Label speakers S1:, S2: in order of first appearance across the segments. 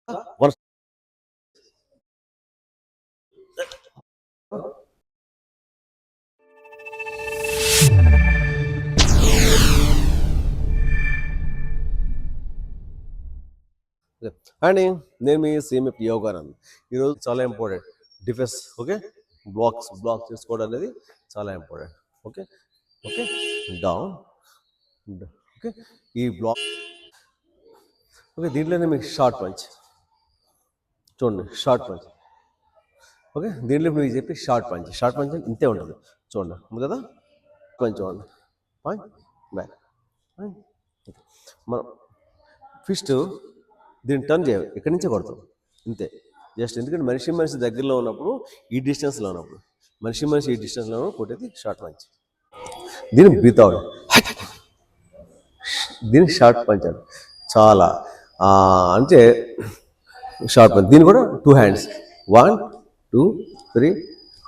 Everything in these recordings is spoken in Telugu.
S1: One. అండ్ నేను మీ సేమ్ యోగానంద్. ఈరోజు చాలా ఇంపార్టెంట్ డిఫెన్స్. ఓకే, బ్లాక్స్ చేసుకోవడం అనేది చాలా important. Okay okay down. Okay, ఈ బ్లాక్. ఓకే, దీంట్లోనే మీకు షార్ట్ పంచ్ చూడండి. Short punch. ఓకే, దీంట్లో మీకు చెప్పి షార్ట్ పంచ్ ఇంతే ఉంటుంది. చూడండి, ఉంది కదా పంచ్. చూడండి, పంచ్ బ్యాక్. మనం ఫిస్ట్ దీన్ని టర్న్ చేయాలి, ఇక్కడి నుంచే కొడతాం ఇంతే. జస్ట్ ఎందుకంటే మనిషి దగ్గరలో ఉన్నప్పుడు, ఈ డిస్టెన్స్లో ఉన్నప్పుడు, మనిషి ఈ డిస్టెన్స్లో ఉన్నప్పుడు కొట్టేది షార్ట్ పంచ్. దీన్ని బ్రీత్ అవుట్. దీన్ని షార్ట్ పంచ్ అంటే చాలా అంటే షార్ట్ పంచ్. దీన్ని కూడా 2 hands, 1 2 3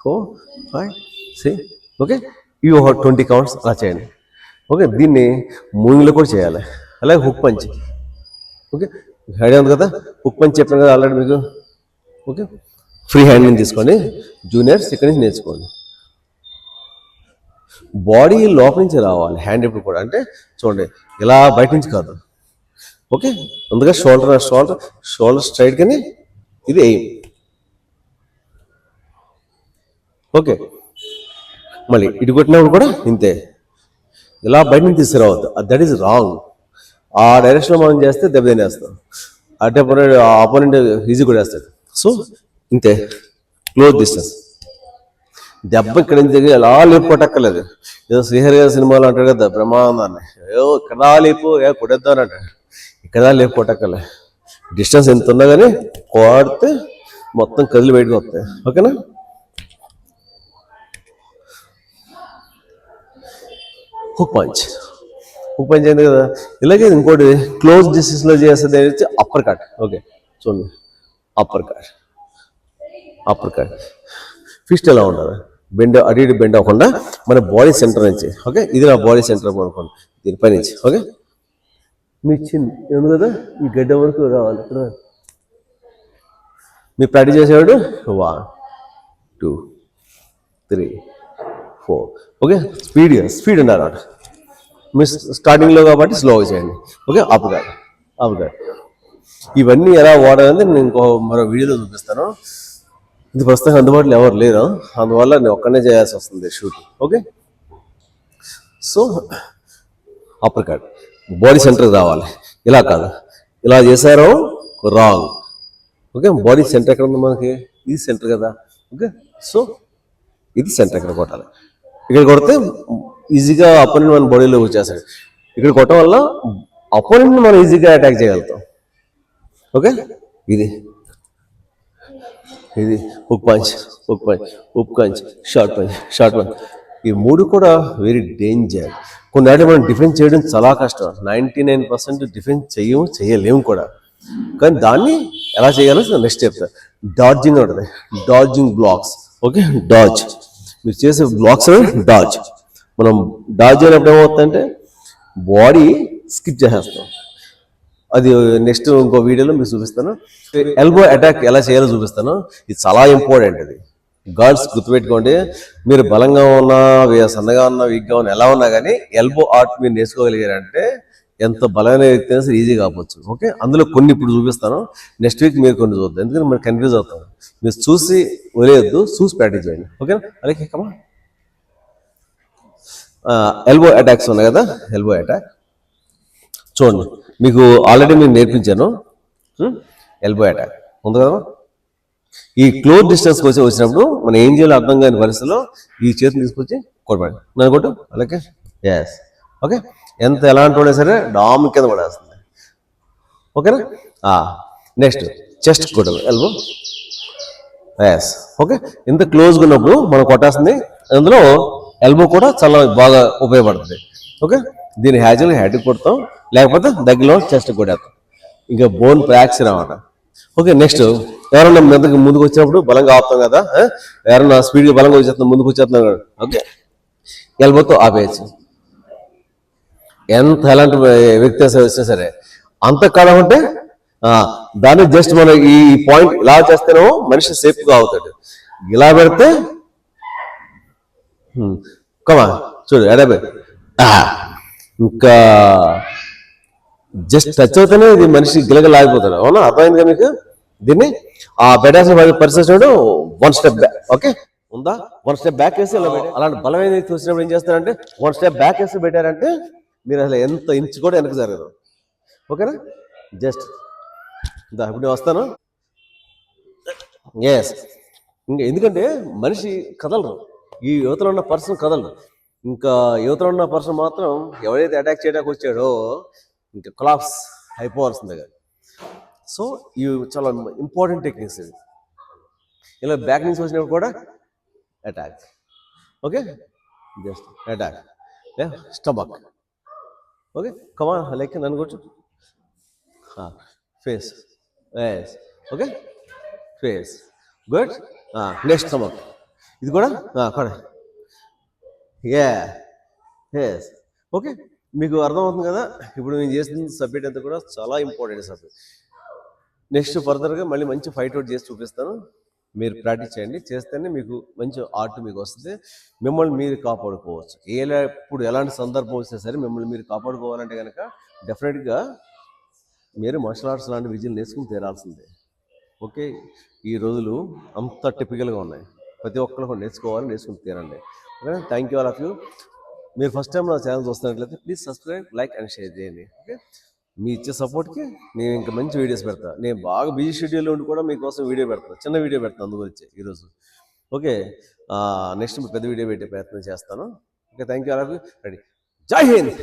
S1: 4 5 6. ఓకే, ఇవి 20 counts అలా చేయండి. ఓకే, దీన్ని మూవింగ్లో కూడా చేయాలి. అలాగే హుక్ పంచ్. ఓకే, ఐడియా ఉంది కదా, హుక్ పంచ్ చెప్పాను కదా ఆల్రెడీ మీకు. ఓకే, ఫ్రీ హ్యాండ్ నుంచి తీసుకోండి. జూనియర్స్ ఇక్కడి నుంచి నేర్చుకోండి. బాడీ లోపల నుంచి రావాలి హ్యాండ్ ఎప్పుడు కూడా. అంటే చూడండి, ఇలా బయట నుంచి కాదు. ఓకే, అందుకే షోల్డర్ స్ట్రైట్ కానీ ఇది ఎయిమ్. ఓకే, మళ్ళీ ఇటు కొట్టినప్పుడు కూడా ఇంతే, ఇలా బయట నుంచి తీసుకురావద్దు. That is wrong. ఆ డైరెక్షన్లో మనం చేస్తే దెబ్బ తినేస్తాం. అంటే ఆపోనెంట్ ఈజీ కూడా వేస్తాడు. సో ఇంతే, క్లోజ్ డిస్టెన్స్. దెబ్బ ఇక్కడ నుంచి ఎలా లేపుకోటక్కర్లేదు. ఏదో శ్రీహరి గారి సినిమాలో అంటాడు కదా, బ్రహ్మానందాన్ని ఇక్కడ లేపు కొట్టేద్దాం అంటాడు. ఇక్కడ లేపుకోటక్కర్లే. డిస్టెన్స్ ఎంత ఉన్నా కానీ కొడితే మొత్తం కదిలి బయటకు వస్తాయి. ఓకేనా. హుక్ పంచ్ అయింది కదా. ఇలాగే ఇంకోటి క్లోజ్ డిస్టెన్స్లో చేస్తుంది అప్పర్ కట్. ఓకే, చూడండి, అప్పర్ కట్. ఫిస్ట్ ఎలా ఉండాలి, బెండ్ అటు ఇటు బెండ్ అవ్వకుండా మన బాడీ సెంటర్ నుంచి. ఓకే, ఇది నా బాడీ సెంటర్ అనుకోండి, దీనిపై నుంచి. ఓకే, మీ చిన్ ఉంది కదా, ఈ గడ్డ వరకు రావాలి. ఇక్కడ మీరు ప్రాక్టీస్ చేసేవాడు 1 2 3 4. ఓకే, స్పీడ్ ఉండాలి అన్నమాట. మీరు స్టార్టింగ్లో కాబట్టి స్లోగా చేయండి. Okay, up God. ఇవన్నీ ఎలా వాడాలని నేను మరో వీడియోలో చూపిస్తాను. ఇది ప్రస్తుతం అందుబాటులో ఎవరు లేరు, అందువల్ల నేను ఒక్కనే చేయాల్సి వస్తుంది shoot. Okay, so upper cut body సెంటర్కి రావాలి. ఇలా కాదు, ఇలా చేశారో రాంగ్. ఓకే, బాడీ సెంటర్ ఎక్కడ ఉంది మనకి, ఇది సెంటర్ కదా. ఓకే, సో ఇది సెంటర్ ఎక్కడ కొట్టాలి. ఇక్కడ కొడితే ఈజీగా అపోనెంట్ మన బాడీలో వచ్చేస్తాడు. ఇక్కడ కొట్టడం వల్ల అపోనెంట్ని మనం ఈజీగా అటాక్ చేయగలుగుతాం. ఓకే, ఇది హుక్ పంచ్, షార్ట్ పంచ్. ఈ మూడు కూడా వెరీ డేంజర్. కొన్నిసార్లు మనం డిఫెన్స్ చేయడం చాలా కష్టం. 99% డిఫెన్స్ చేయలేము కూడా. కానీ దాన్ని ఎలా చేయాలో నెక్స్ట్ చెప్తా. డాడ్జింగ్ ఉంటుంది, డాడ్జింగ్ బ్లాక్స్. ఓకే, డాడ్జ్ మీరు చేసే బ్లాక్స్ డాడ్జ్. మనం డాడ్జ్ అయినప్పుడు ఏమవుతుందంటే బాడీ స్కిప్ చేసేస్తాం. అది నెక్స్ట్ ఇంకో వీడియోలో మీకు చూపిస్తాను. ఎల్బో అటాక్ ఎలా చేయాలో చూపిస్తాను. ఇది చాలా ఇంపార్టెంట్. అది గర్ల్స్ గుర్తుపెట్టుకోండి. మీరు బలంగా ఉన్నా, సన్నగా ఉన్నా, వీక్గా ఉన్నా, ఎలా ఉన్నా కానీ ఎల్బో ఆర్ట్ మీరు నేర్చుకోగలిగారంటే ఎంత బలమైన వ్యక్తి అయినా సరే ఈజీగా కావచ్చు. ఓకే, అందులో కొన్ని ఇప్పుడు చూపిస్తాను. నెక్స్ట్ వీక్ మీరు కొన్ని చూద్దాం, ఎందుకంటే మీరు కన్ఫ్యూజ్ అవుతాం. మీరు చూసి వదిలేయద్దు, చూసి ప్రాక్టీస్ చేయండి. ఓకేనా. అలాగే కమా ఎల్బో అటాక్స్ ఉన్నాయి కదా. ఎల్బో అటాక్ చూడండి, మీకు ఆల్రెడీ నేను నేర్పించాను. ఎల్బో అటాక్ ఉంది కదా. ఈ క్లోజ్ డిస్టెన్స్కి వచ్చినప్పుడు మనం ఏం చేయాలో అర్థం కాని పరిస్థితిలో ఈ చేతిని తీసుకొచ్చి కొట్టండి. నన్ను కొట్టు. అలాగే ఎస్. ఓకే, ఎంత ఎలాంటి వాడే సరే డామ్ కింద పడేస్తుంది. ఓకేనా. నెక్స్ట్ చెస్ట్ కొట్టాలి, ఎల్బో. ఎస్. ఓకే, ఇంత క్లోజ్గా ఉన్నప్పుడు మనం కొట్టాల్సింది. అందులో ఎల్బో కూడా చాలా బాగా ఉపయోగపడుతుంది. ఓకే, దీన్ని హెడ్ కొడతాం, లేకపోతే దగ్గరలో చెస్ట్ కొట్టేస్తాం. ఇంకా బోన్ ఫ్రాక్చర్ అన్నమాట. ఓకే, నెక్స్ట్ ఎవరన్నా ముందుకు వచ్చినప్పుడు బలంగా ఆపుతాం కదా. ఎవరన్నా స్పీడ్గా బలంగా వచ్చేస్తున్నాం, ముందుకు వచ్చేస్తున్నాం కదా. ఓకే, ఎల్బోతో ఆపేయచ్చు. ఎలాంటి వ్యక్తి వచ్చినా సరే అంత కాలం ఉంటే దాన్ని జస్ట్ మనం ఈ పాయింట్ ఇలా చేస్తేనో మనిషి సేఫ్ గా అవుతాడు. ఇలా పెడితే కమా చూడు ఎడబై ఇంకా జస్ట్ టచ్ అవుతానే ఇది మనిషి గిలగలాగిపోతాడు. అవునా, అర్థమైంది కదా మీకు? దీన్ని ఆ బెటాస్ పరిస్థితి 1 స్టెప్ బ్యాక్. ఓకే ఉందా? 1 స్టెప్ బ్యాక్ వేసి అలాంటి బలమైన వ్యక్తి వచ్చినప్పుడు ఏం చేస్తారంటే 1 స్టెప్ బ్యాక్ వేసి పెట్టారంటే మీరు అసలు ఎంత ఇంచు కూడా వెనక జరగదు. ఓకేనా? జస్ట్ ఇప్పుడు నేను వస్తాను. ఎస్, ఇంకా ఎందుకంటే మనిషి కదలరు, ఈ యువతలో ఉన్న పర్సన్ కదలరు. ఇంకా యువతలో ఉన్న పర్సన్ మాత్రం ఎవరైతే అటాక్ చేయడానికి వచ్చాడో ఇంకా కొలాప్స్ అయిపోవాల్సిందే కదా. సో ఇవి చాలా ఇంపార్టెంట్ టెక్నిక్స్ ఇవి. ఇలా బ్యాక్ నుంచి వచ్చినప్పుడు కూడా attack. Okay, just attack stomach. Okay come on like నన్ను కూర్చో. Face yes. Okay face good. Next stomach. ఇది కూడా ఎస్. ఓకే మీకు అర్థమవుతుంది కదా? ఇప్పుడు నేను చేసిన సబ్జెక్ట్ అంతా కూడా చాలా ఇంపార్టెంట్ సబ్జెక్ట్. నెక్స్ట్ ఫర్దర్గా మళ్ళీ మంచి ఫైట్ అవుట్ చేసి చూపిస్తాను. మీరు ప్రాక్టీస్ చేయండి, చేస్తేనే మీకు మంచి ఆర్ట్ మీకు వస్తుంది. మిమ్మల్ని మీరు కాపాడుకోవచ్చు. ఇప్పుడు ఎలాంటి సందర్భం వచ్చినా సరే మిమ్మల్ని మీరు కాపాడుకోవాలంటే కనుక డెఫినెట్గా మీరు మార్షల్ ఆర్ట్స్ లాంటి విజయం నేర్చుకుని తీరాల్సిందే. ఓకే, ఈ రోజులు అంత టిపికల్గా ఉన్నాయి. ప్రతి ఒక్కరు కూడా నేర్చుకుని తీరండి. Okay, thank you all of you. మీరు ఫస్ట్ టైం నా ఛానల్ చూస్తున్నట్లయితే please subscribe, like and share చేయండి. ఓకే, మీ ఇచ్చే సపోర్ట్కి నేను ఇంకా మంచి వీడియోస్ పెడతాను. నేను బాగా బిజీ షెడ్యూల్లో ఉండి కూడా మీకోసం వీడియో పెడతాను, చిన్న వీడియో పెడతాను అందుగురించి ఈరోజు. ఓకే, నెక్స్ట్ పెద్ద వీడియో పెట్టే ప్రయత్నం చేస్తాను. Okay, thank you all of you. Ready. జై హింద్.